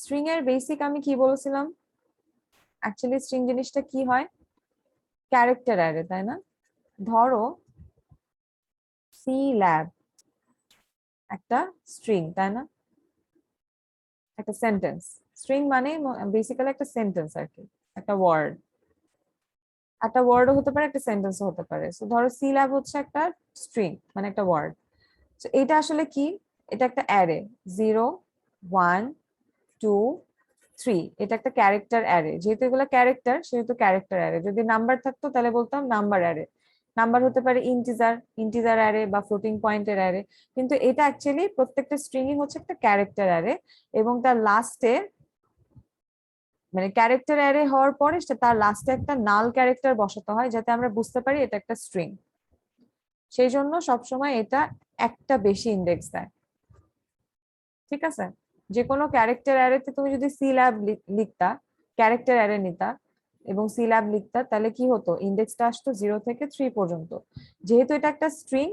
String এর basic আমি কি বলেছিলাম? অ্যাকচুয়ালি স্ট্রিং জিনিসটা কি হয়? ক্যারেক্টার অ্যারে, তাই না? ধরো সি ল্যাব একটা স্ট্রিং, তাই না? একটা সেন্টেন্স। স্ট্রিং মানে বেসিক্যালি একটা সেন্টেন্স আর কি, একটা ওয়ার্ড। একটা ওয়ার্ডও হতে পারে, একটা সেন্টেন্সও হতে পারে। সো ধরো সি ল্যাব হচ্ছে একটা স্ট্রিং, মানে একটা ওয়ার্ড। তো এটা আসলে কি? এটা একটা অ্যারে, 0 1 2 3। এটা একটা ক্যারেক্টার অ্যারে। যেহেতু এগুলো ক্যারেক্টার, সেহেতু ক্যারেক্টার অ্যারে। যদি নাম্বার থাকতো তাহলে বলতাম নাম্বার অ্যারে। নাম্বার হতে পারে ইন্টিজার, ইন্টিজার অ্যারে বা ফ্লোটিং পয়েন্টের অ্যারে। কিন্তু এটা অ্যাকচুয়ালি প্রত্যেকটা স্ট্রিংই হচ্ছে একটা ক্যারেক্টার অ্যারে, এবং তার লাস্টে, মানে ক্যারেক্টার অ্যারে হওয়ার পরে তার লাস্টে একটা নাল ক্যারেক্টার বসাতে হয়, যাতে আমরা বুঝতে পারি এটা একটা স্ট্রিং। সেই জন্য সবসময় এটা একটা বেশি ইন্ডেক্স দেয়। ঠিক আছে? যে কোনো ক্যারেক্টার অ্যারেতে তুমি যদি সি ল্যাব লিখতা, ক্যারেক্টার অ্যারে নিতা এবং সি ল্যাব লিখতা, তাহলে কি হতো? ইন্ডেক্সটা আসতো 0 থেকে 3 পর্যন্ত। যেহেতু এটা একটা স্ট্রিং,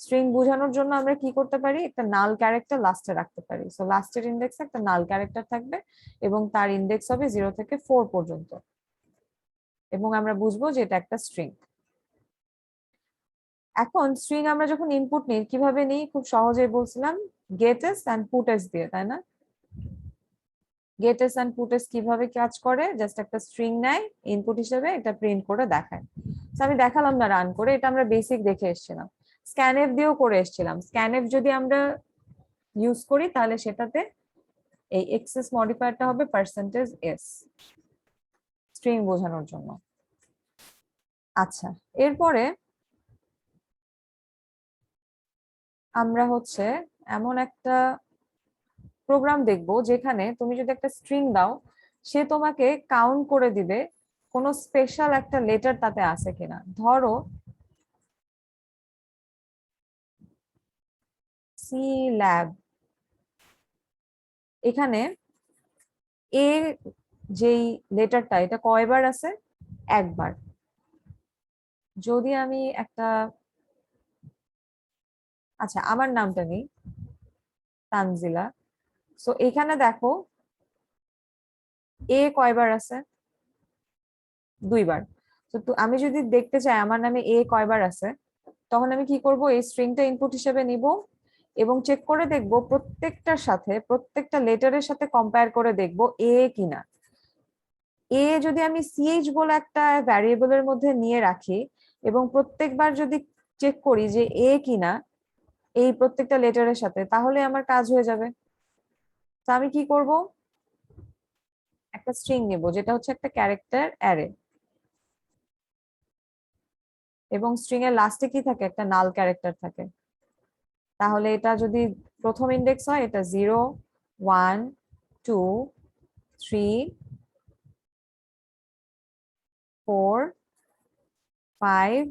স্ট্রিং বোঝানোর জন্য আমরা কি করতে পারি? একটা নাল ক্যারেক্টার লাস্টে রাখতে পারি। সো লাস্টের ইন্ডেক্সে একটা নাল ক্যারেক্টার থাকবে এবং তার ইন্ডেক্স হবে 0 থেকে 4 পর্যন্ত, এবং আমরা বুঝবো যে এটা একটা স্ট্রিং। এখন স্ট্রিং আমরা যখন ইনপুট নিই, কিভাবে নিই? খুব সহজেই বলছিলাম, গেটস এন্ড পুটস দিয়ে, তাই না? গেটস এন্ড পুটস কিভাবে কাজ করে? জাস্ট একটা স্ট্রিং নেয় ইনপুট হিসেবে, এটা প্রিন্ট করে দেখায়। তো আমি দেখালাম না রান করে, এটা আমরা বেসিক দেখে এসেছিলাম। স্ক্যানএফ দিয়েও করে এসেছিলাম। স্ক্যানএফ যদি আমরা ইউজ করি, তাহলে সেটাতে এই এক্সেস মডিফায়ারটা হবে %s, স্ট্রিং বোঝানোর জন্য। আচ্ছা, এরপরে আমরা হচ্ছে এমন একটা প্রোগ্রাম দেখবো যেখানে তুমি যদি একটা স্ট্রিং দাও, সে তোমাকে কাউন্ট করে দিবে কোনো স্পেশাল একটা লেটার তাতে আছে কিনা। ধরো সি ল্যাব, এখানে এ যেই লেটারটা, এটা কয়বার আছে? একবার। যদি আমি একটা, আচ্ছা আমার নামটা নেই, তানজিলা। সো এখানে দেখো এ কয়বার আছে? 2বার। তো আমি যদি দেখতে চাই আমার নামে এ কয়বার আছে, তখন আমি কি করব? এই স্ট্রিংটা ইনপুট হিসেবে নিব এবং চেক করে দেখব প্রত্যেকটার সাথে, প্রত্যেকটা লেটারের সাথে কম্পেয়ার করে দেখব এ কিনা। এ যদি আমি সিএইচ বলে একটা ভ্যারিয়েবলের মধ্যে নিয়ে রাখি এবং প্রত্যেকবার যদি চেক করি যে এ কিনা এই প্রত্যেকটা লেটারের সাথে, তাহলে আমার কাজ হয়ে যাবে। তো আমি কি করব? একটা স্ট্রিং নেব যেটা হচ্ছে একটা ক্যারেক্টার অ্যারে, এবং স্ট্রিং এর লাস্টে কি থাকে? একটা নাল ক্যারেক্টার থাকে। তাহলে এটা যদি প্রথম ইন্ডেক্স হয়, এটা 0 1 2 3 4 5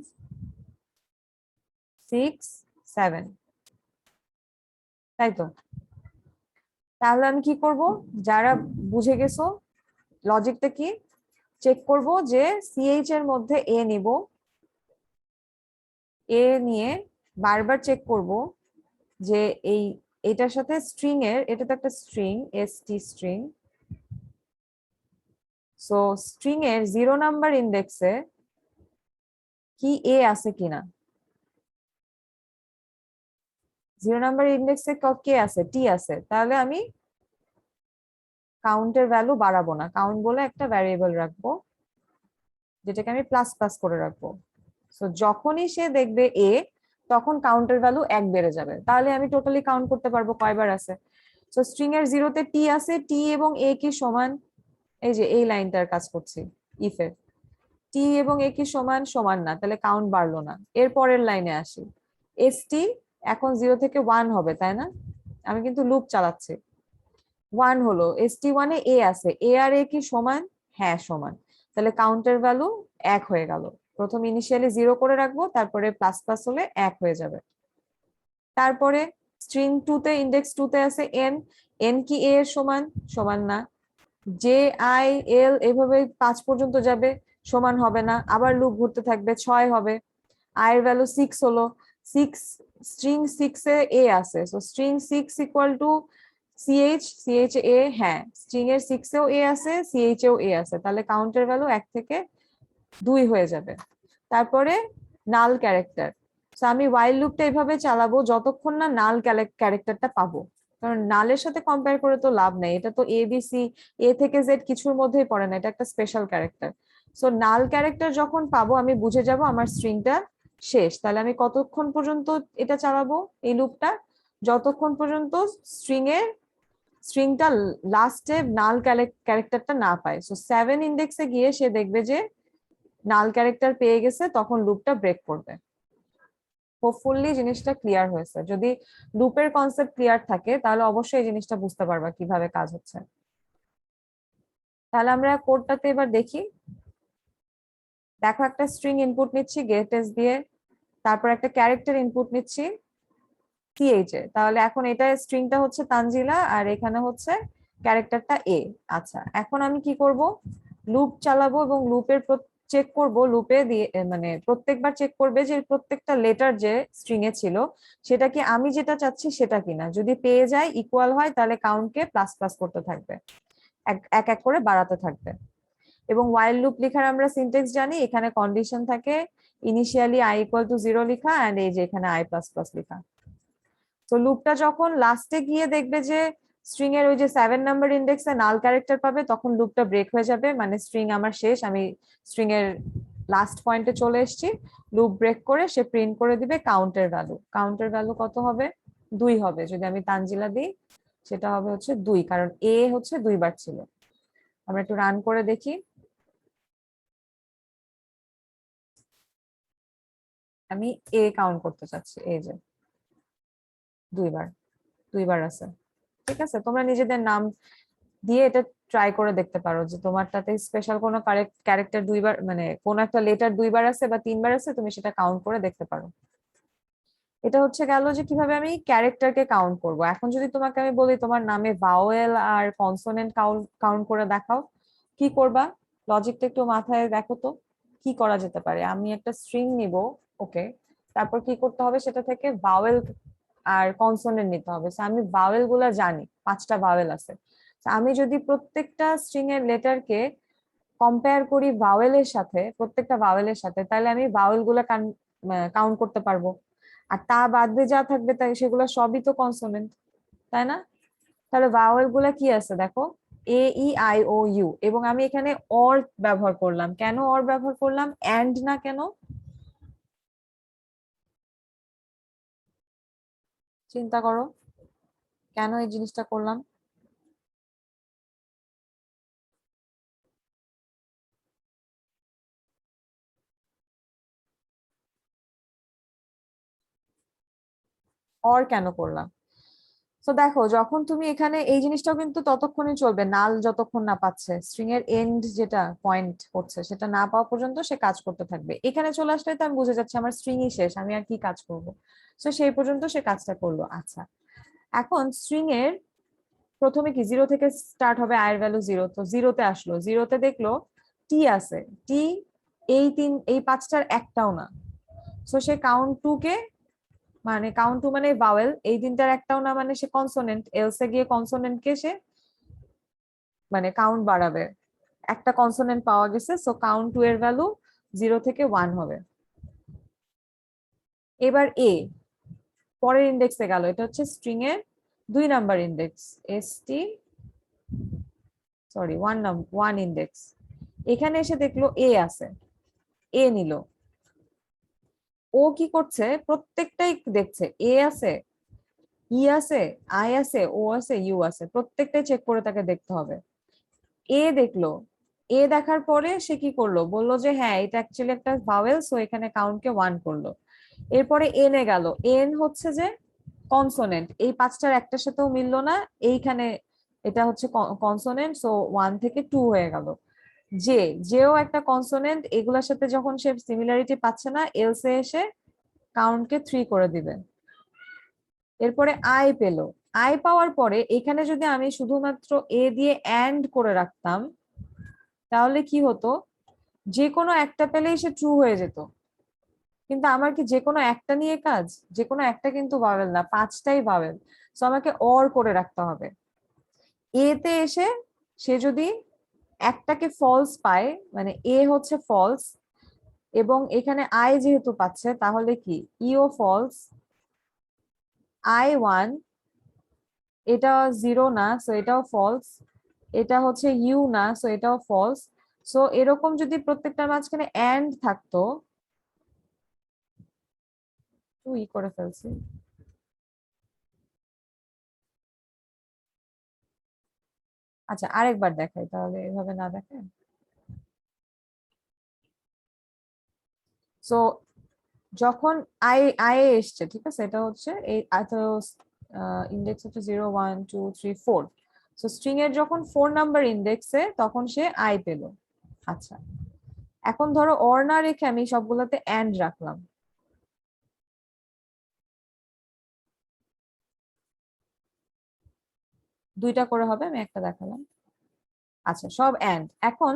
6 7, তাই তো? তাহলে আমি কি করব? যারা বুঝে গেছো লজিকটা কি, চেক করব যে সিএইচ এর মধ্যে এ নিব, এ নিয়ে বারবার চেক করব যে এই এটার সাথে স্ট্রিং এর, এটা তো একটা string, ST string. So string এর 0 নাম্বার ইন্ডেক্সে কি এ আছে কিনা। 0 নাম্বার ইন্ডেক্সে কে আছে? টি আছে। তাহলে আমি কাউন্টের ভ্যালু বাড়াবো না, কাউন্ট বলে একটা ভ্যারিয়েবল রাখবো, যেটাকে আমি প্লাস প্লাস করে রাখবো। সো যখনই সে দেখবে এ, তখন কাউন্টের ভ্যালু 1 বেড়ে যাবে। তাহলে আমি টোটালি কাউন্ট করতে পারবো কয়বার আছে। সো স্ট্রিং এর 0-তে টি আছে, টি এবং এ কি সমান? এই যে এই লাইনটার কাজ করছি ইফে, টি এবং এ কি সমান? সমান না, তাহলে কাউন্ট বাড়লো না। এর পরের লাইনে আসি, এসটি এখন 0 থেকে 1 হবে, তাই না? আমি কিন্তু লুপ চালাচ্ছি। 1 হলো, ST1 এ আছে, এ আর এ কি সমান? হ্যাঁ সমান। তাহলে কাউন্টের ভ্যালু 1 হয়ে গেল। প্রথম ইনিশিয়ালি 0 করে রাখবো, তারপরে প্লাস প্লাস হলে 1 হয়ে যাবে। তারপরে স্ট্রিং 2 তে, ইন্ডেক্স 2 তে আছে এন, এন কি এ এর সমান? সমান না। জে আই এল এভাবে 5 পর্যন্ত যাবে, সমান হবে না, আবার লুপ ঘুরতে থাকবে, 6 হবে। আই এর ভ্যালু 6 হলো, 6, স্ট্রিং 6 এ আছে, so string 6 equal to C H এ, হ্যাঁ স্ট্রিং এর 6 এও এ আছে, সিএইচ এও এ আছে, তাহলে কাউন্টের ভ্যালু 1 থেকে 2 হয়ে যাবে। তারপরে নাল ক্যারেক্টার, আমি ওয়াইল লুপটা এইভাবে চালাবো যতক্ষণ না নাল ক্যারেক্টারটা পাবো, কারণ নালের সাথে কম্পেয়ার করে তো লাভ নেই, এটা তো এ বি সি, এ থেকে জেড কিছুর মধ্যেই পড়ে না, এটা একটা স্পেশাল ক্যারেক্টার। সো নাল ক্যারেক্টার যখন পাবো আমি বুঝে যাব আমার স্ট্রিংটা শেষ। তাহলে আমি কতক্ষণ পর্যন্ত এটা চালাবো এই লুপটা, যতক্ষণ পর্যন্ত স্ট্রিংটা লাস্টে নাল ক্যারেক্টারটা না পায়। সো 7 ইন্ডেক্সে গিয়ে সে দেখবে যে নাল ক্যারেক্টার পেয়ে গেছে, তখন লুপটা ব্রেক করবে। হোপফুলি জিনিসটা ক্লিয়ার হয়েছে। যদি লুপের কনসেপ্ট ক্লিয়ার থাকে তাহলে অবশ্যই এই জিনিসটা বুঝতে পারবা কিভাবে কাজ হচ্ছে। তাহলে আমরা কোডটাতে এবার দেখি। দেখো একটা স্ট্রিং ইনপুট নিচ্ছি গেট এস দিয়ে, তারপর একটা ক্যারেক্টার ইনপুট নিচ্ছি সিএইচ এ। তাহলে এখন এটা স্ট্রিংটা হচ্ছে তানজিলা আর এখানে হচ্ছে ক্যারেক্টারটা এ। আচ্ছা, এখন আমি কি করব, লুপ চালাবো এবং লুপের চেক করব, লুপে দিয়ে মানে প্রত্যেকবার চেক করবে যে প্রত্যেকটা লেটার যে স্ট্রিং এ ছিল সেটা কি আমি যেটা চাচ্ছি সেটা কিনা। যদি পেয়ে যায় ইকুয়াল হয় তাহলে কাউন্টকে প্লাস প্লাস করতে থাকবে, এক এক করে বাড়াতে থাকবে। এবং ওয়াইল লুপ লেখার আমরা সিনট্যাক্স জানি, এখানে কন্ডিশন থাকে ইনিশিয়ালি আই ইকুয়াল টু 0 লেখা এন্ড এই যে এখানে আই প্লাস প্লাস লেখা। তো লুপটা যখন লাস্টে গিয়ে দেখবে যে স্ট্রিং এর ওই যে 7 নাম্বার ইন্ডেক্সে নাল ক্যারেক্টার পাবে, তখন লুপটা ব্রেক হয়ে যাবে, মানে স্ট্রিং আমার শেষ, আমি স্ট্রিং এর লাস্ট পয়েন্টে চলে এসেছি। লুপ ব্রেক করে সে প্রিন্ট করে দিবে কাউন্টের ভ্যালু। কাউন্টের ভ্যালু কত হবে, 2 হবে। যদি আমি তানজিলা দিই সেটা হবে হচ্ছে 2, কারণ এ হচ্ছে 2 বার ছিল। আমরা একটু রান করে দেখি। আমি এ কাউন্ট করতে চাচ্ছি, এই যে 2 বার, 2 বার আছে। ঠিক আছে, তোমরা নিজেদের নাম দিয়ে এটা ট্রাই করে দেখতে পারো যে তোমারটাতে স্পেশাল কোনো ক্যারেক্টার 2 বার, মানে কোন একটা লেটার 2 বার আছে বা 3 বার আছে, তুমি সেটা কাউন্ট করে দেখতে পারো। এটা হচ্ছে গেল যে কিভাবে আমি ক্যারেক্টারকে কাউন্ট করব। এখন যদি তোমাকে আমি বলি তোমার নামে ভাওয়েল আর কনসোনেন্ট কাউন্ট করে দেখাও, কি করবা? লজিকটা একটু মাথায় দেখো তো, কি করা যেতে পারে। আমি একটা স্ট্রিং নিব, ওকে, তারপর কি করতে হবে, সেটা থেকে ভাওয়েল আর কনসোনেন্ট নিতে হবে। আমি ভাওয়েল গুলা জানি, 5টা ভাওয়েল আছে। আমি যদি প্রত্যেকটা স্ট্রিং এর লেটারকে কম্পেয়ার করি ভাওয়েলের সাথে, প্রত্যেকটা ভাওয়েলের সাথে, তাহলে আমি ভাওয়েল গুলা কাউন্ট করতে পারবো। আর তা বাদ দিয়ে যা থাকবে তাই সেগুলো সবই তো কনসোনেন্ট, তাই না? তাহলে ভাওয়েল গুলা কি আছে দেখো, এ ই আই ও ইউ। এবং আমি এখানে অর ব্যবহার করলাম, কেন অর ব্যবহার করলাম, এন্ড না কেন? চিন্তা করো কেন এই জিনিসটা করলাম। অর কেন করলাম? তো দেখো, যখন তুমি এখানে এই জিনিসটাও কিন্তু ততক্ষণই চলবে, নাল যতক্ষণ না পাচ্ছে, স্ট্রিং এর এন্ড যেটা পয়েন্ট হচ্ছে সেটা না পাওয়া পর্যন্ত সে কাজ করতে থাকবে। এখানে চলে আসলে তো আমি বুঝে যাচ্ছি আমার স্ট্রিংই শেষ, আমি আর কি কাজ করব। তো সেই পর্যন্ত সে কাজটা করলো। আচ্ছা, এখন স্ট্রিং এর প্রথমে কি 0 থেকে স্টার্ট হবে, আয়ের ভ্যালু 0, তো 0-তে আসলো, 0-তে দেখলো টি আছে, টি এই 5টার একটাও না। তো সে কাউন্ট টু কে, মানে কাউন্ট টু মানে ভাওয়েল, এই 3টার একটাও না মানে সে কনসোনেন্ট, এলসে গিয়ে কনসোনেন্ট কে সে মানে কাউন্ট বাড়াবে। একটা কনসোনেন্ট পাওয়া গেছে, সো কাউন্ট টু এর ভ্যালু 0 থেকে 1 হবে। এবার এ পরের ইন্ডেক্সে গেল, এটা হচ্ছে স্ট্রিং এর 2 number index, ST sorry 1 index. এখানে এসে দেখলো এ আছে, এ নিল। ও কি করছে, প্রত্যেকটাই দেখছে, এ আছে, ই আছে, আই আছে, ও আছে, ইউ আছে, প্রত্যেকটাই চেক করে তাকে দেখতে হবে। এ দেখলো, এ দেখার পরে সে কি করলো, বললো যে হ্যাঁ এটা অ্যাকচুয়ালি একটা ভাওয়েল, সো এখানে কাউন্টকে 1 করলো। এরপরে এন এ গেল, এন হচ্ছে যে কনসোনেন্ট, এই 5টার একটার সাথেও মিললো না, এইখানে এটা হচ্ছে কনসোনেন্ট, সো 1 থেকে 2 হয়ে গেল। জে, যেও একটা কনসোনেন্ট, এগুলোর সাথে যখন সে সিমিলারিটি পাচ্ছে না, এলসে এসে কাউন্টকে 3 করে দিবে। এরপরে আই পেলো, আই পাওয়ার পরে এখানে যদি আমি শুধুমাত্র এ দিয়ে অ্যান্ড করে রাখতাম তাহলে কি হতো, যে কোনো একটা পেলেই সে ট্রু হয়ে যেত। কিন্তু আমার কি যে কোনো একটা নিয়ে কাজ, যে কোনো একটা কিন্তু ভাওয়েল না, 5টাই ভাওয়েল। তো আমাকে অর করে রাখতে হবে। এ তে এসে সে যদি একটাকে ফলস পায়, মানে এ হচ্ছে ফলস এবং এখানে আই যেহেতু পাচ্ছে তাহলে কি ইও ফলস, I1 এটা জিরো না, সো এটাও ফলস, এটা হচ্ছে ইউ না, সো এটাও ফলস। সো এরকম যদি প্রত্যেকটার মাঝখানে এন্ড থাকতো, তুই করে ফেলছি। আচ্ছা আরেকবার দেখাই তাহলে, এভাবে না দেখায়। সো যখন আই আই এসছে, ঠিক আছে, এটা হচ্ছে এই এত ইন্ডেক্স হচ্ছে 0 1 2 3 4। সো স্ট্রিং এর যখন 4 নাম্বার ইন্ডেক্সে তখন সে আই পেল। আচ্ছা, এখন ধরো অর না রেখে আমি সবগুলোতে এন্ড রাখলাম, দুইটা করে হবে, আমি একটা দেখালাম। আচ্ছা সব এন্ড, এখন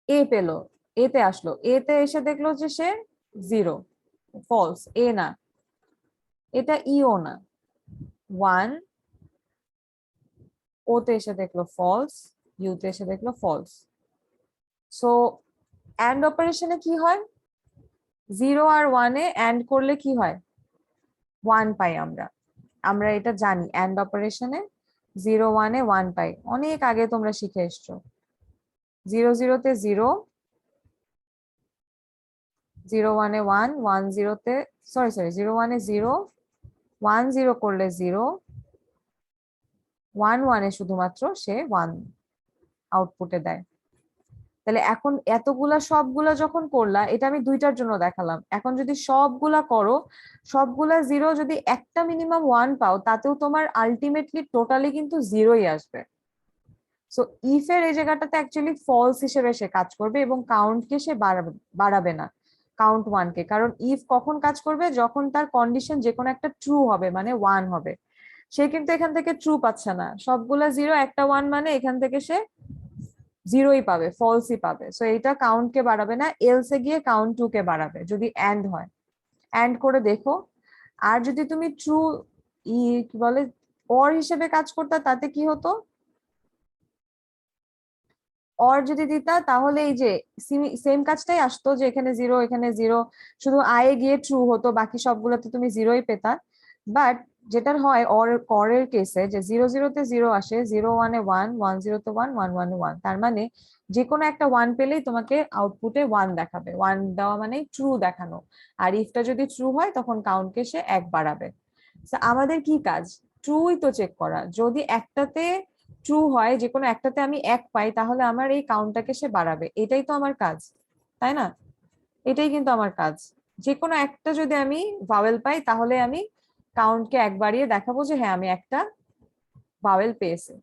এ পেলো, এতে আসলো, এতে এসে দেখলো যে সে জিরো, ফলস, এ না, এটা ইও না, ওয়ান, ওতে এসে দেখলো ফলস, ইউতে এসে দেখলো ফলস। সো এন্ড অপারেশনে কি হয়, 0 আর 1-এ এন্ড করলে কি হয়, 1 পাই আমরা, আমরা এটা জানি এন্ড অপারেশনে 0 1-এ 1 পাই, অনেক আগে তোমরা শিখে এসছো। 0 0-তে 0, 0 1-এ 1, 1 0-তে, সরি 0 1-এ 0, 1 0 করলে 0, 1 1-এ শুধুমাত্র সে 1 আউটপুটে দেয়। তাহলে এখন এতগুলা সবগুলা যখন করলা, এটা আমি দুইটার জন্য দেখালাম, এখন যদি সবগুলা করো, সবগুলা জিরো, যদি একটা মিনিমাম 1 পাও, তাতেও তোমার আলটিমেটলি টোটালি কিন্তু জিরোই আসবে। সো ইফ এর এই জায়গাটাতে অ্যাকচুয়ালি ফলস হিসেবে সে কাজ করবে এবং কাউন্টকে সে বাড়াবে না, কাউন্ট 1-কে, কারণ ইফ কখন কাজ করবে, যখন তার কন্ডিশন যে কোনো একটা ট্রু হবে, মানে 1 হবে। সে কিন্তু এখান থেকে ট্রু পাচ্ছে না, সবগুলা জিরো একটা 1, মানে এখান থেকে সে জিরোই পাবে, ফলসই পাবে। সো এটা কাউন্ট কে বাড়াবে না, এলসে গিয়ে কাউন্ট 2 কে বাড়াবে যদি এন্ড হয়। এন্ড করে দেখো, আর যদি তুমি ট্রু কি বলে অর হিসেবে কাজ করতে, তাতে কি হতো, অর যদি দিতা তাহলে এই যে সেম কাজটাই আসতো, যে এখানে জিরো এখানে জিরো, শুধু আই এ গিয়ে ট্রু হতো, বাকি সবগুলোতে তুমি জিরোই পেতা। বাট যেটার হয় অর করের কেসে, যে 0 0-তে 0 আসে, 0 1-এ 1, 1 0-তে 1, 1 1-এ 1, তার মানে যে কোনো একটা 1 পেলেই তোমাকে আউটপুটে 1 দেখাবে, 1 দেওয়া মানে ট্রু দেখানো। আর ইফটা যদি ট্রু হয় তখন কাউন্টকে সে 1 বাড়াবে। So আমাদের কি কাজ, ট্রুই তো চেক করা, যদি একটাতে ট্রু হয়, যে কোনো একটাতে আমি 1 পাই, তাহলে আমার এই কাউন্টটাকে সে বাড়াবে, এটাই তো আমার কাজ, তাই না? এটাই কিন্তু আমার কাজ, যে কোনো একটা যদি আমি ভাওয়েল পাই, তাহলে আমি কাউন্টকে 1 বাড়িয়ে দেখাবো যে হ্যাঁ আমি একটা ভাওয়েল পেয়েছি।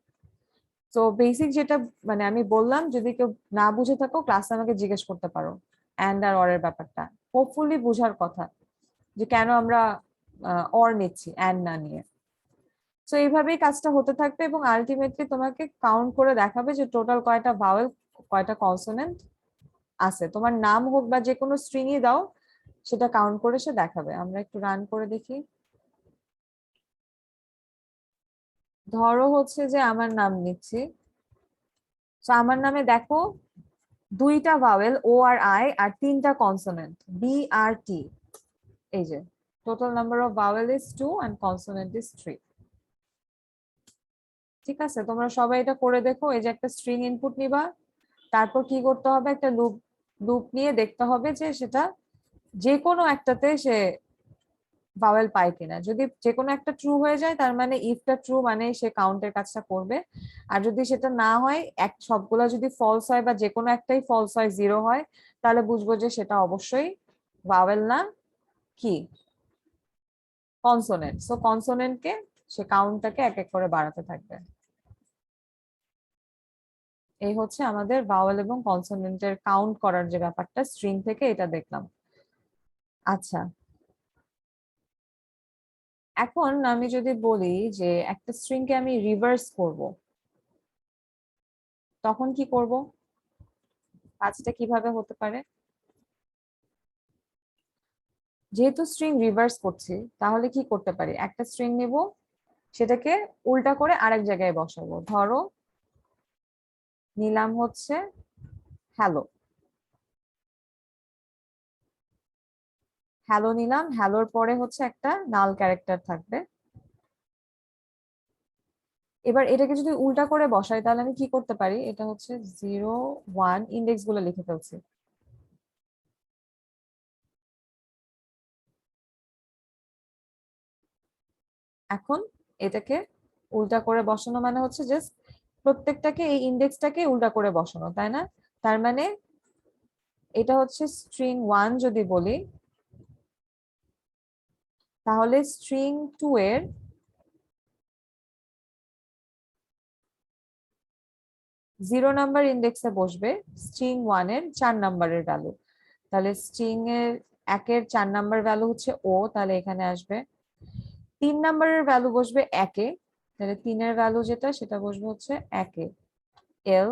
তো বেসিক যেটা মানে আমি বললাম, যদি কেউ না বুঝে থাকো ক্লাসে আমাকে জিজ্ঞেস করতে পারো, অ্যান্ড আর অর এর ব্যাপারটা হোপফুলি বুঝার কথা, যে কেন আমরা অর নিচ্ছি অ্যান্ড না নিয়ে। তো এইভাবেই কাজটা হতে থাকবে এবং আলটিমেটলি তোমাকে কাউন্ট করে দেখাবে যে টোটাল কয়টা ভাওয়েল, কয়টা কনসোনেন্ট আছে, তোমার নাম হোক বা যে কোনো স্ট্রিংই দাও, সেটা কাউন্ট করে সে দেখাবে। আমরা একটু রান করে দেখি। ধরো হচ্ছে যে আমার নাম নিচ্ছি, তো আমার নামে দেখো 2টা ভাওয়েল ও আর আই, আর 3টা কনসোনেন্ট বি আর টি। এই যে total number of vowel is 2 and consonant is 3। ঠিক আছে, তোমরা সবাই এটা করে দেখো। এই যে একটা স্ট্রিং ইনপুট নিবা, তারপর কি করতে হবে, একটা লুপ লুপ নিয়ে দেখতে হবে যে সেটা যে কোনো একটাতে সে ভাওয়েল পায় কিনা। যদি যে কোনো একটা ট্রু হয়ে যায়, তার মানে ইফটা ট্রু, মানে সে কাউন্টের কাজটা করবে। আর যদি সেটা না হয়, সবগুলা যদি ফলস হয় বা যে কোনো একটাই ফলস হয়, জিরো হয়, তাহলে বুঝবো যে সেটা অবশ্যই ভাওয়েল না, কি কনসোনেন্ট। সো কনসোনেন্টকে সে কাউন্টটাকে এক এক করে বাড়াতে থাকবে। এই হচ্ছে আমাদের ভাওয়েল এবং কনসোনেন্টের কাউন্ট করার যে ব্যাপারটা, স্ট্রিং থেকে এটা দেখলাম। আচ্ছা, এখন আমি যদি বলি যে একটা স্ট্রিং কে আমি রিভার্স করব, তখন কি করব, কাজটা কিভাবে হতে পারে? যেহেতু স্ট্রিং রিভার্স করছি, তাহলে কি করতে পারি, একটা স্ট্রিং নেব, সেটাকে উল্টা করে আরেক জায়গায় বসাবো। ধরো নিলাম হচ্ছে হ্যালো, হ্যালো নিলাম, হ্যালোর পরে হচ্ছে একটা নাল ক্যারেক্টার থাকবে। এবার এটাকে যদি উল্টা করে বসাই তাহলে আমি কি করতে পারি, এটা হচ্ছে 0 1 ইন্ডেক্স গুলো লিখে ফেলছি। এখন এটাকে উল্টা করে বসানো মানে হচ্ছে জাস্ট প্রত্যেকটাকে এই ইন্ডেক্সটাকে উল্টা করে বসানো, তাই না? তার মানে এটা হচ্ছে স্ট্রিং 1 যদি বলি, তাহলে স্ট্রিং 2 এর 0 নাম্বার ইন্ডেক্সে বসবে স্ট্রিং 1 এর 4 নাম্বারের ভ্যালু। তাহলে স্ট্রিং এর 1 এর 4 নাম্বার ভ্যালু হচ্ছে ও, তাহলে এখানে আসবে। 3 নাম্বারের ভ্যালু বসবে 1 এ, তাহলে 3 এর ভ্যালু যেটা সেটা বসবে হচ্ছে 1 এ, এল।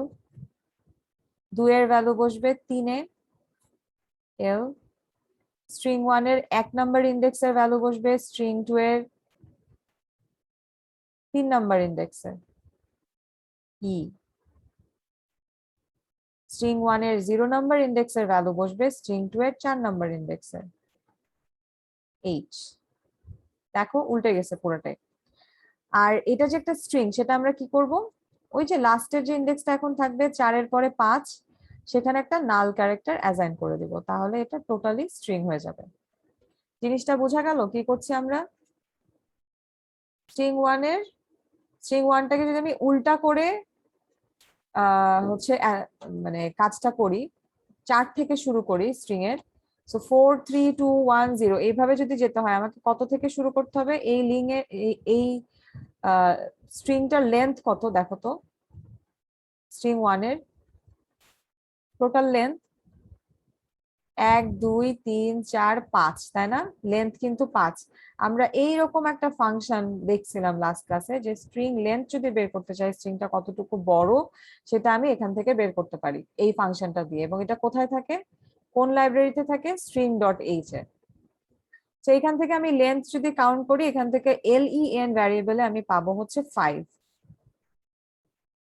2 এর ভ্যালু বসবে 3 এ, এল। স্ট্রিং 1 এর 1 নাম্বার ইন্ডেক্সের ভ্যালু বসবে স্ট্রিং 2 এর 3 নাম্বার ইন্ডেক্সে, ই। স্ট্রিং 1 এর 0 নাম্বার ইন্ডেক্সের ভ্যালু বসবে স্ট্রিং 2 এর 4 নাম্বার ইন্ডেক্সে, এইচ। দেখো উল্টে গেছে পুরোটাই। আর এটা যে একটা স্ট্রিং, সেটা আমরা কি করব, ওই যে লাস্টের যে ইন্ডেক্সটা এখন থাকবে 4 এর পরে 5, সেখানে একটা নাল ক্যারেক্টার অ্যাসাইন করে দিব, তাহলে এটা টোটালি স্ট্রিং হয়ে যাবে। জিনিসটা বোঝা গেল কি করছি আমরা? স্ট্রিং 1 এর স্ট্রিং 1টাকে যদি আমি উল্টা করে হচ্ছে মানে কাজটা করি, 4 থেকে শুরু করি স্ট্রিং এর, সো 4 3 2 1 0 এইভাবে যদি যেতে হয় আমাকে কত থেকে শুরু করতে হবে? এই লিং এর এই স্ট্রিংটার লেন্থ কত দেখো তো, স্ট্রিং 1 এর টোটাল লেন্থ 1 2 3 4 5, তাই না? লেন্থ কিন্তু 5। আমরা এইরকম একটা ফাংশন দেখছিলাম লাস্ট ক্লাসে, যে স্ট্রিং লেন্থ যদি বের করতে চাই, স্ট্রিংটা কতটুকু বড় সেটা আমি এখান থেকে বের করতে পারি এই ফাংশনটা দিয়ে। এবং এটা কোথায় থাকে, কোন লাইব্রেরিতে থাকে? String dot H A. তো এখান থেকে আমি লেন্থ যদি কাউন্ট করি, এখান থেকে লেন ভ্যারিয়েবলে আমি পাবো হচ্ছে 5।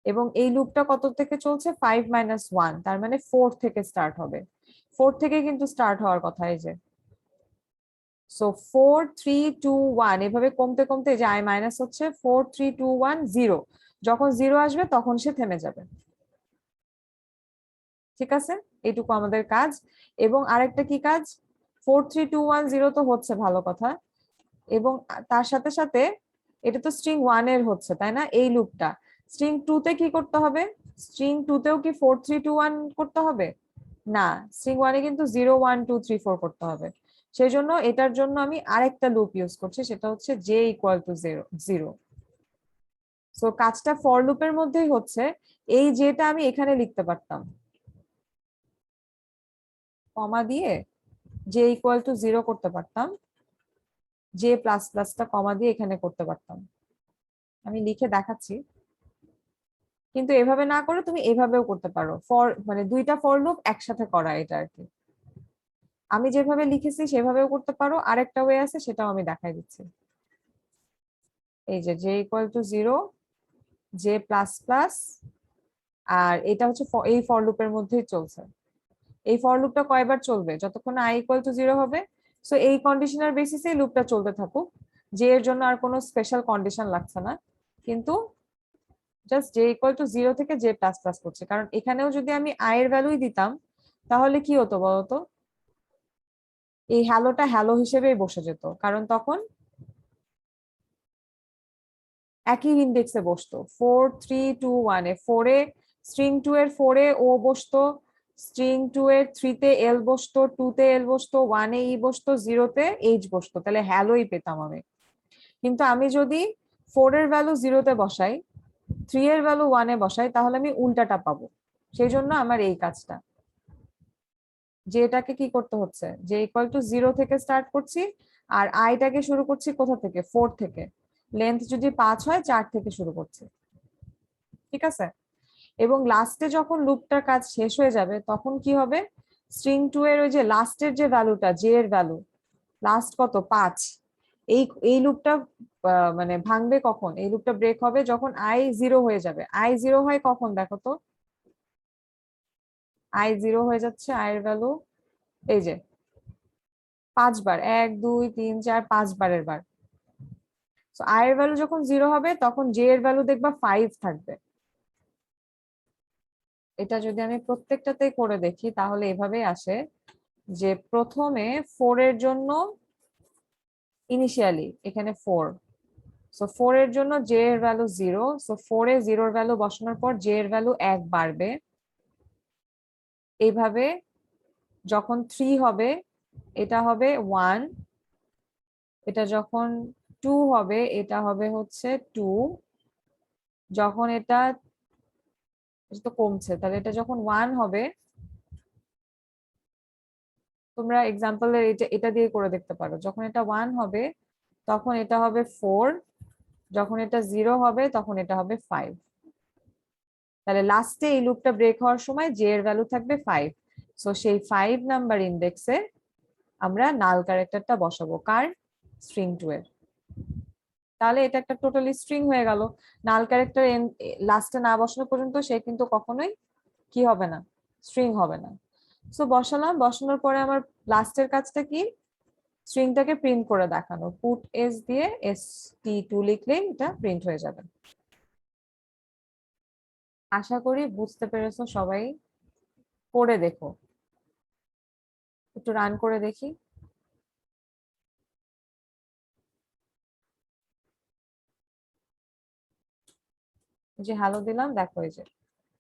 এবং এই লুপটা কত থেকে চলছে? 5 - 1, তার মানে 4 থেকে স্টার্ট হবে। 4 থেকে কিন্তু স্টার্ট হওয়ার কথা, এই যে। সো 4 3 2 1 এভাবে কমতে কমতে যে আই মাইনাস হচ্ছে 4 3 2 1 0, যখন 0 আসবে তখন সে থেমে যাবে। ঠিক আছে, এইটুকু আমাদের কাজ। এবং আরেকটা কি কাজ? 4 3 2 1 0 তো হচ্ছে ভালো কথা, এবং তার সাথে সাথে এটা তো স্ট্রিং 1 এর হচ্ছে, তাই না? এই লুপটা স্ট্রিং 2 তে কি করতে হবে? স্ট্রিং 2 তেও কি 4 3 2 1 করতে হবে? না, স্ট্রিং 1 এ কিন্তু 0 1 2 3 4 করতে হবে। সেই জন্য এটার জন্য আমি আরেকটা লুপ ইউজ করছি, সেটা হচ্ছে j = 0। সো কাজটা ফর লুপের মধ্যেই হচ্ছে। এই যেটা আমি এখানে লিখতে পারতাম কমা দিয়ে, j = 0 করতে পারতাম, j প্লাস প্লাসটা কমা দিয়ে এখানে করতে পারতাম। আমি লিখে দেখাচ্ছি, কিন্তু এভাবে না করে তুমি এভাবেও করতে পারো। ফর মানে দুইটা ফর লুপ একসাথে করা, এটা আর কি। আমি যেভাবে লিখেছি সেভাবেও করতে পারো, আরেকটা ওয়ে আছে, সেটাও আমি দেখাই দিচ্ছি। এই যে j = 0, j প্লাস প্লাস, আর এটা হচ্ছে এই ফর লুপের মধ্যেই চলছে। এই ফর লুপটা কয়বার চলবে? যতক্ষণ i = 0 হবে। সো এই কন্ডিশনের বেসিসে লুপটা চলতে থাকুক, যে এর জন্য আর কোনো স্পেশাল কন্ডিশন লাগছে না, কিন্তু জাস্ট j = 0 থেকে j প্লাস প্লাস করছে। কারণ এখানেও যদি আমি i এর ভ্যালুই দিতাম, তাহলে কি হতো বলতো? এই হ্যালোটা হ্যালো হিসেবেই বসে যেত, কারণ তখন একই ইন্ডেক্সে বসতো। 4 3 2 1 এ 4 এ স্ট্রিং 2 এর 4 এ ও বসতো, স্ট্রিং 2 এর 3 তে এল বসতো, 2 তে এল বসতো, 1 এ ই বসতো, 0 তে এইচ বসতো, তাহলে হ্যালোই পেতাম আমি। কিন্তু আমি যদি 4 এর ভ্যালু 0 তে বসাই, 3 এর ভ্যালু 1 এ বসাই, তাহলে আমি উল্টাটা পাবো। সেই জন্য আমার এই কাজটা, যে এটাকে কি করতে হচ্ছে, j = 0 থেকে স্টার্ট করছি, আর আইটাকে শুরু করছি কোথা থেকে? 4 থেকে। লেন্থ যদি 5 হয়, 4 থেকে শুরু করছি। ঠিক আছে। এবং লাস্টে যখন লুপটার কাজ শেষ হয়ে যাবে, তখন কি হবে? স্ট্রিং 2 এর ওই যে লাস্টের যে ভ্যালুটা, জে এর ভ্যালু, লাস্ট কত? 5। এই এই লুপটা মানে ভাঙবে কখন, এই লুপটা ব্রেক হবে যখন আই 0 হয়ে যাবে। আই 0 হয় কখন দেখো তো, আই 0 হয়ে যাচ্ছে, আই এর ভ্যালু এই যে 5 বার, 1 2 3 4 5 বারের বার। তো আই এর ভ্যালু যখন 0 হবে তখন জে এর ভ্যালু দেখবা 5 থাকবে। এটা যদি আমি প্রত্যেকটাতেই করে দেখি তাহলে এভাবেই আসে যে প্রথমে 4 এর জন্য ইনিশিয়ালি এখানে 4, সো 4 এর জন্য জে এর ভ্যালু 0, সো 4 এ 0 এর ভ্যালু বসানোর পর জে এর ভ্যালু 1 বাড়বে। এইভাবে যখন 3 হবে এটা হবে 1, এটা যখন 2 হবে এটা হবে হচ্ছে 2, যখন এটা তো কমছে তাহলে এটা যখন 1 হবে, তোমরা এক্সাম্পলের এটা এটা দিয়ে করে দেখতে পারো, যখন এটা 1 হবে তখন এটা হবে 4, যখন এটা 0 হবে তখন এটা হবে 5। তাহলে লাস্টে এই লুপটা ব্রেক হওয়ার সময় জে এর ভ্যালু থাকবে 5। সো সেই 5 নাম্বার ইন্ডেক্সে আমরা নাল ক্যারেক্টারটা বসাবো কার, স্ট্রিং 2 এর। তাহলে এটা একটা টোটালি স্ট্রিং হয়ে গেল। নাল ক্যারেক্টার লাস্টে না বসানো পর্যন্ত সে কিন্তু কখনোই কি হবে না, স্ট্রিং হবে না। সো বসালাম, বসানোর পরে আমার লাস্টের কাজটা কি, স্ট্রিংটাকে প্রিন্ট করে দেখানো, পুট এস দিয়ে st2 লিখলেই এটা প্রিন্ট হয়ে যাবে। আশা করি বুঝতে পেরেছো সবাই, করে দেখো, একটু রান করে দেখি। যে হ্যালো দিলাম, দেখো এই যে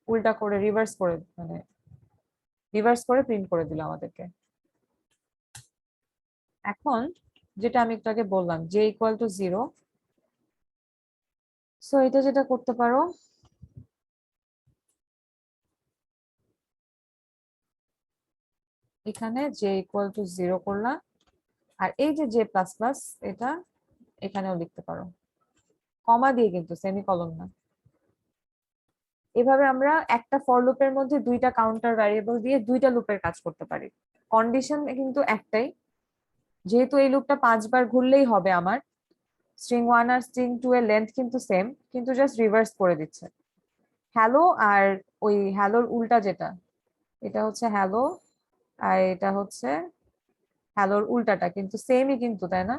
উল্টা করে রিভার্স করে মানে রিভার্স করে প্রিন্ট করে দিল আমাদেরকে। এখন যেটা আমি একটু আগে বললাম যে ইকুয়াল টু 0, সো এটা যেটা করতে পারো, এখানে জে ইকুয়াল টু 0 করলাম, আর এই যে জে প্লাস প্লাস এটা এখানেও লিখতে পারো, কমা দিয়ে কিন্তু সেমিকলন না। এভাবে আমরা একটা ফর লুপের মধ্যে দুইটা কাউন্টার ভ্যারিয়েবল দিয়ে দুইটা লুপের কাজ করতে পারি। কন্ডিশন কিন্তু একটাই, যেহেতু এই লুপটা 5 বার ঘুরলেই হবে আমার, স্ট্রিং 1 আর স্ট্রিং 2 এর লেন্থ কিন্তু সেম, কিন্তু জাস্ট রিভার্স করে দিচ্ছে। হ্যালো আর ওই হ্যালোর উল্টা যেটা, এটা হচ্ছে হ্যালো আর এটা হচ্ছে হ্যালোর উল্টাটা, কিন্তু সেমই কিন্তু, তাই না?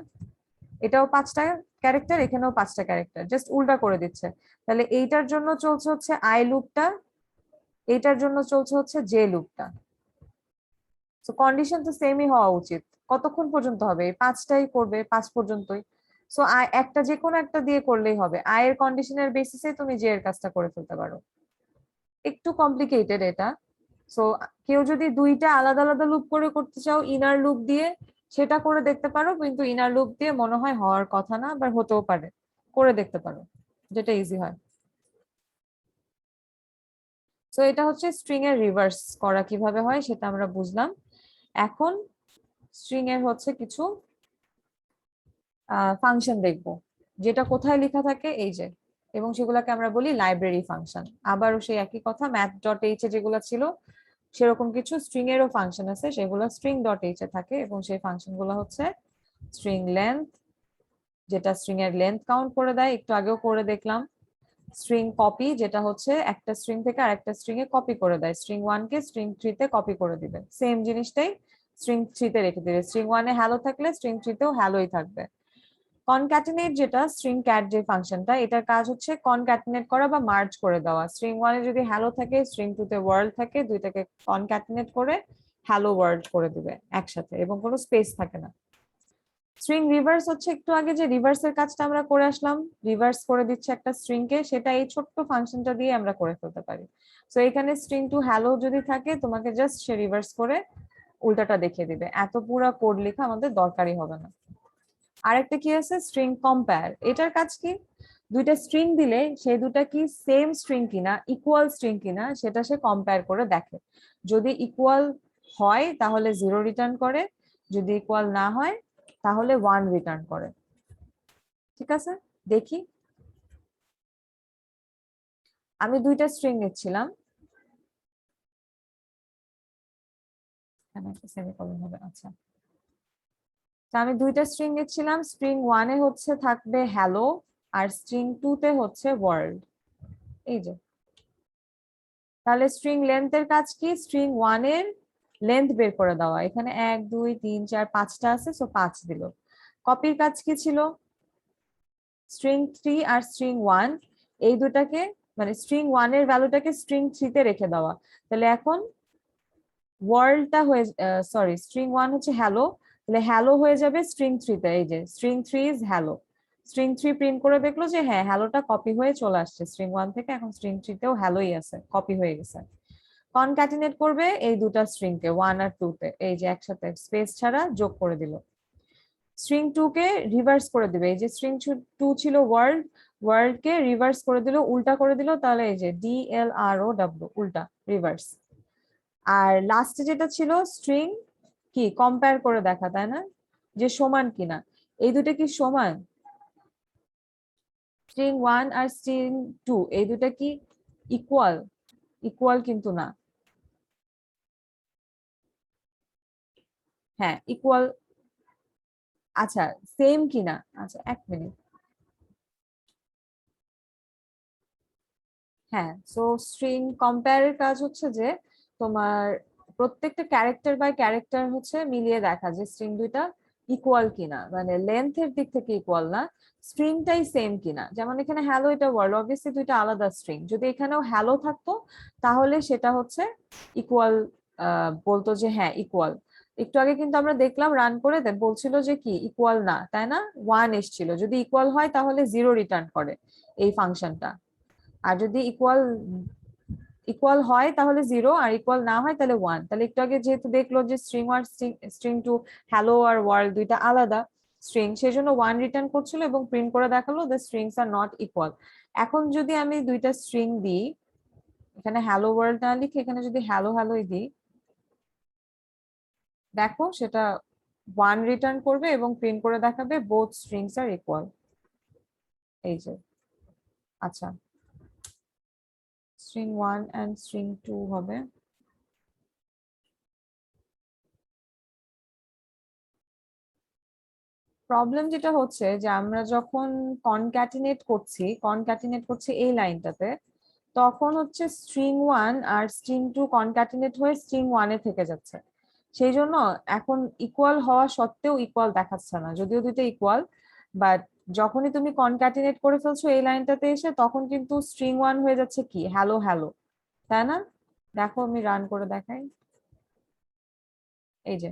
এটাও 5টা ক্যারেক্টার, এখানেও 5টা ক্যারেক্টার, জাস্ট উল্টা করে দিচ্ছে। তাহলে এইটার জন্য চলছে হচ্ছে আই লুপটা, এইটার জন্য চলছে হচ্ছে জে লুপটা। তো কন্ডিশন তো সেমই হওয়া উচিত। কতক্ষণ পর্যন্ত হবে, এই 5টাই করবে, 5 পর্যন্তই। সো আই একটা যে কোনো একটা দিয়ে করলেই হবে, আই এর কন্ডিশনের বেসিসে তুমি জে এর কাজটা করে ফেলতে পারো। একটু কমপ্লিকেটেড এটা। সো কেউ যদি দুইটা আলাদা আলাদা লুপ করে করতে চাও ইনার লুপ দিয়ে, সেটা করে দেখতে পারো, কিন্তু ইনার লুপ দিয়ে মনে হয় হওয়ার কথা না, বা হতেও পারে, করে দেখতে পারো যেটা ইজি হয়। তো এটা হচ্ছে স্ট্রিং এর রিভার্স করা কিভাবে হয় সেটা আমরা বুঝলাম। এখন স্ট্রিং এর হচ্ছে কিছু ফাংশন দেখবো, যেটা কোথায় লেখা থাকে এই যে, এবং সেগুলোকে আমরা বলি লাইব্রেরি ফাংশন। আবারও সেই একই কথা, ম্যাথ ডট এইচ এ যেগুলো ছিল সেরকম কিছু স্ট্রিং এরও ফাংশন আছে, সেগুলো স্ট্রিং ডট এইচ এ থাকে, এবং সেই ফাংশন গুলো হচ্ছে স্ট্রিং লেন্থ, যেটা স্ট্রিং এর লেন্থ কাউন্ট করে দেয়, একটু আগেও করে দেখলাম। স্ট্রিং কপি, যেটা হচ্ছে একটা স্ট্রিং থেকে আরেকটা স্ট্রিং এ কপি করে দেয়, স্ট্রিং 1 কে স্ট্রিং 3 তে কপি করে দিবে, সেম জিনিসটাই স্ট্রিং 3 তে রেখে দিবে, স্ট্রিং 1 এ হ্যালো থাকলে স্ট্রিং 3 তেও হ্যালোই থাকবে। কনক্যাটিনেট, যেটা স্ট্রিং ক্যাট যে ফাংশনটা, এটার কাজ হচ্ছে কনক্যাটিনেট করা বা মার্জ করে দেওয়া। স্ট্রিং 1 এ যদি হ্যালো থাকে, স্ট্রিং 2 তে ওয়ার্ল্ড থাকে, দুইটাকে কনক্যাটিনেট করে হ্যালো ওয়ার্ল্ড করে দিবে একসাথে, এবং কোনো স্পেস থাকে না। স্ট্রিং রিভার্স হচ্ছে একটু আগে যে রিভার্সের কাজটা আমরা করে আসলাম, রিভার্স করে দিচ্ছে একটা স্ট্রিং কে, সেটা এই ছোট্ট ফাংশনটা দিয়ে আমরা করে ফেলতে পারি। তো এখানে স্ট্রিং টু হ্যালো যদি থাকে, তোমাকে জাস্ট সে রিভার্স করে উল্টাটা দেখিয়ে দিবে, এত পুরো কোড লেখা আমাদের দরকারই হবে না। আরেকটা কি আছে, স্ট্রিং কম্পেয়ার। এটার কাজ কি, দুইটা স্ট্রিং দিলে সেই দুটা কি সেম স্ট্রিং কিনা, ইকুয়াল স্ট্রিং কিনা, সেটা সে কম্পেয়ার করে দেখে। যদি ইকুয়াল হয় তাহলে 0 রিটার্ন করে, যদি ইকুয়াল না হয় তাহলে 1 রিটার্ন করে। ঠিক আছে, দেখি। আমি দুইটা স্ট্রিং নিচ্ছিলাম, এখানে একটা সেমিকোলন হবে, আচ্ছা। তা আমি দুইটা স্ট্রিং দিচ্ছিলাম, স্ট্রিং 1 এ হচ্ছে থাকবে হ্যালো আর স্ট্রিং 2 তে হচ্ছে ওয়ার্ল্ড। এই যে, তাহলে স্ট্রিং লেন্থের কাজ কি? স্ট্রিং 1 এর লেন্থ বের করে দেওয়া। এখানে 1 2 3 4 5টা আছে, সো 5 দিল। কপির কাজ কি ছিল? স্ট্রিং 3 আর স্ট্রিং 1 এই দুটাকে, মানে স্ট্রিং 1 এর ভ্যালুটাকে স্ট্রিং 3 তে রেখে দেওয়া। তাহলে এখন ওয়ার্ল্ডটা হয়ে, সরি, স্ট্রিং 1 হচ্ছে হ্যালো, তাহলে হ্যালো হয়ে যাবে স্ট্রিং 3 তে। এই যে string 3 is hello. String 3 print করে দেখলো যে হ্যাঁ, হ্যালোটা কপি হয়ে চলে আসছে স্ট্রিং 1 থেকে, এখন স্ট্রিং 3 তেও হ্যালোই আছে, কপি হয়ে গেছে। কনক্যাটিনেট করবে এই দুটা স্ট্রিং কে 1 আর 2 তে, এই যে একসাথে স্পেস ছাড়া যোগ করে দিল। স্ট্রিং 2 কে রিভার্স করে দিবে, এই যে স্ট্রিং 2 ছিল ওয়ার্ল্ড, ওয়ার্ল্ড কে রিভার্স করে দিল, উল্টা করে দিল, তাহলে এই যে DLROW, উল্টা, রিভার্স। আর লাস্টে যেটা ছিল স্ট্রিং কি, কম্পেয়ার করে দেখা, তাই না, যে সমান কিনা। এই দুটো কি সমান? স্ট্রিং 1 আর স্ট্রিং 2 এই দুটো কি ইকুয়াল? ইকুয়াল কিন্তু না। হ্যাঁ ইকুয়াল। আচ্ছা, সেম কিনা? আচ্ছা এক মিনিট। হ্যাঁ, সো স্ট্রিং কম্পেয়ারের কাজ হচ্ছে যে তোমার প্রত্যেকটা ক্যারেক্টার বাই ক্যারেক্টার হচ্ছে মিলিয়ে দেখা যে স্ট্রিং দুইটা ইকুয়াল কিনা, মানে লেন্থের দিক থেকে ইকুয়াল না, স্ট্রিংটাই সেম কিনা। যেমন এখানে হ্যালো, এটা ওয়ার্ল্ড, অবভিয়াসলি দুইটা আলাদা স্ট্রিং, যদি এখানেও হ্যালো থাকতো তাহলে সেটা হচ্ছে ইকুয়াল, বলতো যে হ্যাঁ ইকুয়াল। একটু আগে কিন্তু আমরা দেখলাম রান করে বলছিল যে কি ইকুয়াল না, তাই না, 1 এসেছিল। যদি ইকুয়াল হয় তাহলে 0 রিটার্ন করে এই ফাংশনটা, আর যদি ইকুয়াল ইকুয়াল হয় তাহলে 0, আর ইকুয়াল না হয় তাহলে 1। তাহলে একটু আগে যেহেতু দেখলো যে স্ট্রিং 1 স্ট্রিং 2 হ্যালো আর ওয়ার্ল্ড দুইটা আলাদা স্ট্রিং, সেই জন্য 1 রিটার্ন করছিল এবং প্রিন্ট করে দেখালো the strings are not equal. এখন যদি আমি দুইটা স্ট্রিং দিই, এখানে হ্যালো ওয়ার্ল্ড না লিখে এখানে যদি হ্যালো হ্যালোই দিই, দেখো সেটা 1 রিটার্ন করবে এবং প্রিন্ট করে দেখাবে বোথ স্ট্রিংস আর ইকুয়াল। এই যে, আচ্ছা, স্ট্রিং 1 এন্ড স্ট্রিং 2 হবে। প্রবলেম যেটা হচ্ছে যে আমরা যখন কনক্যাটিনেট করছি এই লাইনটাতে, তখন হচ্ছে স্ট্রিং 1 আর স্ট্রিং 2 কনক্যাটিনেট হয়ে স্ট্রিং 1 এ থেকে যাচ্ছে। সেই জন্য এখন ইকুয়াল হওয়া সত্ত্বেও ইকুয়াল দেখাচ্ছে না, যদিও দুটো ইকুয়াল, বাট যখনই তুমি কনক্যাটিনেট করে ফেলছো এই লাইনটাতে এসে, তখন কিন্তু স্ট্রিং 1 হয়ে যাচ্ছে কি হ্যালো হ্যালো, তাই না? দেখো আমি রান করে দেখাই। এই যে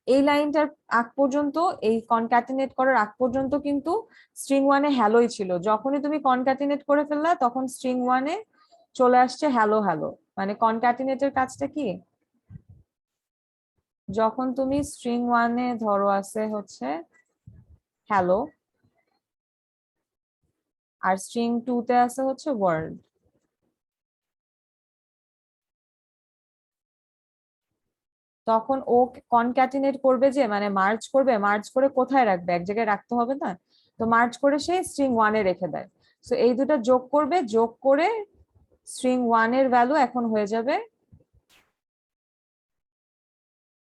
এই লাইনটার আগ পর্যন্ত, এই কনক্যাটিনেট করার আগ পর্যন্ত কিন্তু স্ট্রিং 1 এ হ্যালোই ছিল, যখনই তুমি কনক্যাটিনেট করে ফেললা তখন স্ট্রিং 1 এ চলে আসছে হ্যালো হ্যালো। মানে কনক্যাটিনেটের কাজটা কি, যখন তুমি স্ট্রিং 1 এ ধরো আছে হচ্ছে হ্যালো, আর স্ট্রিং 2 তে আছে হচ্ছে ওয়ার্ল্ড, তখন ও কনক্যাটিনেট করবে, যে মানে মার্জ করবে, মার্জ করে কোথায় রাখবে, এক জায়গায় রাখতে হবে না, তো মার্জ করে সে স্ট্রিং 1 এ রেখে দেয়। তো এই দুটো যোগ করবে, যোগ করে স্ট্রিং 1 এর ভ্যালু এখন হয়ে যাবে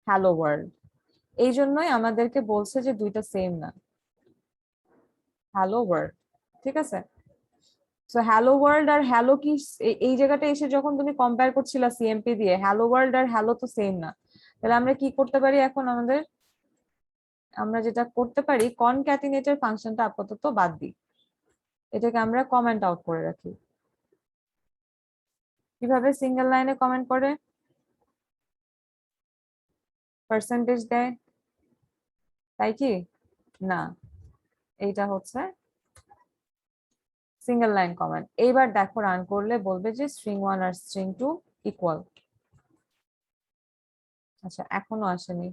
হ্যালো ওয়ার্ল্ড। এই জন্যই আমাদেরকে বলছে যে দুইটা সেম না, হ্যালো ওয়ার্ল্ড, ঠিক আছে। সো হ্যালো ওয়ার্ল্ড আর হ্যালো কি, এই জায়গাটা এসে যখন তুমি কম্পেয়ার করছিলা সিএমপি দিয়ে, হ্যালো ওয়ার্ল্ড আর হ্যালো তো সেম না। তাহলে আমরা কি করতে পারি এখন, আমরা যেটা করতে পারি, কনক্যাটিনেটের ফাংশনটা আপাতত বাদ দিই, এটাকে আমরা কমেন্ট আউট করে রাখি। কিভাবে সিঙ্গেল লাইনে কমেন্ট করে, পার্সেন্টেজ দেয়, তাই কি না, এইটা হচ্ছে সিঙ্গেল লাইন কমেন্ট। এইবার দেখো রান করলে বলবে যে স্ট্রিং 1 আর স্ট্রিং 2 ইকুয়াল। আচ্ছা এখনো আসেনি।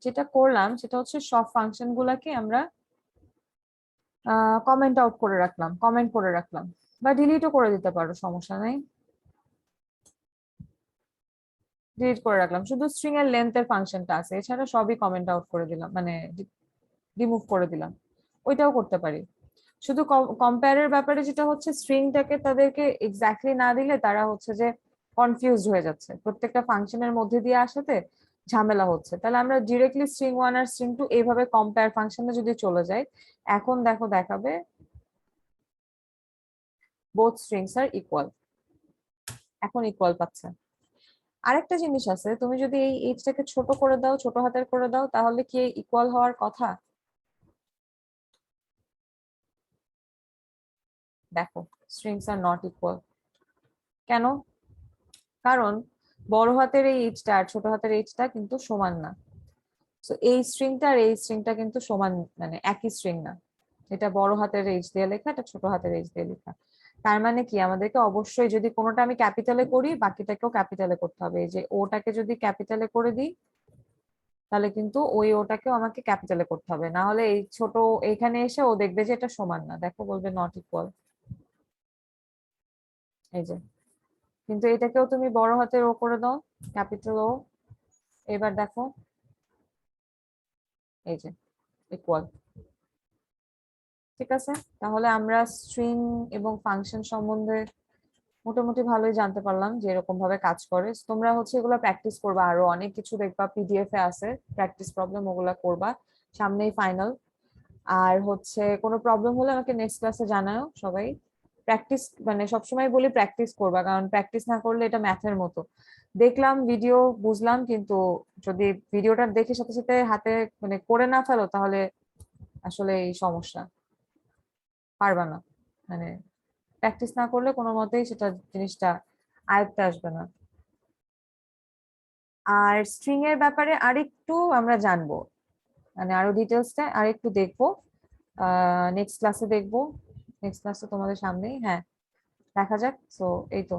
যেটা করলাম সেটা হচ্ছে সব ফাংশন গুলাকে আমরা কমেন্ট আউট করে রাখলাম, কমেন্ট করে রাখলাম, বা ডিলিটও করে দিতে পারো, সমস্যা নাই, ডিলিট করে রাখলাম, শুধু স্ট্রিং এর লেন্থের ফাংশনটা আছে, এছাড়া সবই কমেন্ট আউট করে দিলাম, মানে রিমুভ করে দিলাম। ওইটাও করতে পারি। শুধু কম্পেয়ারের ব্যাপারে যেটা হচ্ছে, স্ট্রিংটাকে তাদেরকে এক্স্যাক্টলি না দিলে তারা হচ্ছে যে কনফিউজড হয়ে যাচ্ছে, প্রত্যেকটা ফাংশনের মধ্যে দিয়ে আসাতে ঝামেলা হচ্ছে। তাহলে আমরা ডিরেক্টলি স্ট্রিং 1 আর স্ট্রিং 2 এইভাবে কম্পেয়ার ফাংশনে যদি চলে যাই, এখন দেখো দেখাবে বোথ স্ট্রিংস আর ইকুয়াল, এখন ইকুয়াল পাচ্ছে। আরেকটা জিনিস আছে, তুমি যদি এই এইচটাকে ছোট করে দাও, ছোট হাতের করে দাও, তাহলে কি ইকুয়াল হওয়ার কথা? দেখো স্ট্রিংস আর নট ইকুয়াল। কেন? কারণ বড় হাতের এই এইচটা আর ছোট হাতের এইচটা কিন্তু সমান না। তো এই স্ট্রিংটা আর এই স্ট্রিংটা কিন্তু সমান, মানে একই স্ট্রিং না। এটা বড় হাতের এইচ দিয়ে লেখা, এটা ছোট হাতের এইচ দিয়ে লেখা। তার মানে কি, আমাদেরকে অবশ্যই যদি কোনোটা আমি ক্যাপিটালে করি, বাকিটাকেও ক্যাপিটালে করতে হবে। এই যে ওটাকে যদি ক্যাপিটালে করে দিই, তাহলে কিন্তু ওই ওটাকেও আমাকে ক্যাপিটালে করতে হবে, না হলে এই ছোট এখানে এসে ও দেখবে যে এটা সমান না, দেখো বলবে নট ইকুয়াল। এই যে, কিন্তু এটাকেও তুমি বড় হাতের ও করে দাও, ক্যাপিটাল ও, এবার দেখো এই যে ইকুয়াল। ঠিক আছে, তাহলে আমরা স্ট্রিং এবং ফাংশন সম্বন্ধে মোটামুটি ভালোই জানতে পারলাম যে এরকম ভাবে কাজ করে। তোমরা হচ্ছে এগুলো প্র্যাকটিস করবা, আরো অনেক কিছু দেখবা পিডিএফ এ আছে প্র্যাকটিস প্রবলেম, ওগুলা করবা, সামনেই ফাইনাল। আর হচ্ছে কোনো প্রবলেম হলে আমাকে নেক্সট ক্লাসে জানাও সবাই। প্র্যাকটিস মানে সবসময় বলি প্র্যাকটিস করবা, কারণ প্র্যাকটিস না করলে এটা ম্যাথের মতো, দেখলাম ভিডিও বুঝলাম, কিন্তু যদি ভিডিওটা দেখে সাথে সাথে হাতে মানে করে না ফেলো, তাহলে আসলে এই সমস্যা, পারবা না, মানে প্র্যাকটিস না করলে কোনো মতেই সেটা জিনিসটা আয়ত্তে আসবে না। আর স্ট্রিং এর ব্যাপারে আরেকটু আমরা জানবো, মানে আরো ডিটেলসটা আরেকটু দেখবো, নেক্সট ক্লাসে দেখবো। নেক্সট ক্লাসে তোমাদের সামনেই, হ্যাঁ দেখা যাক। তো এই তো।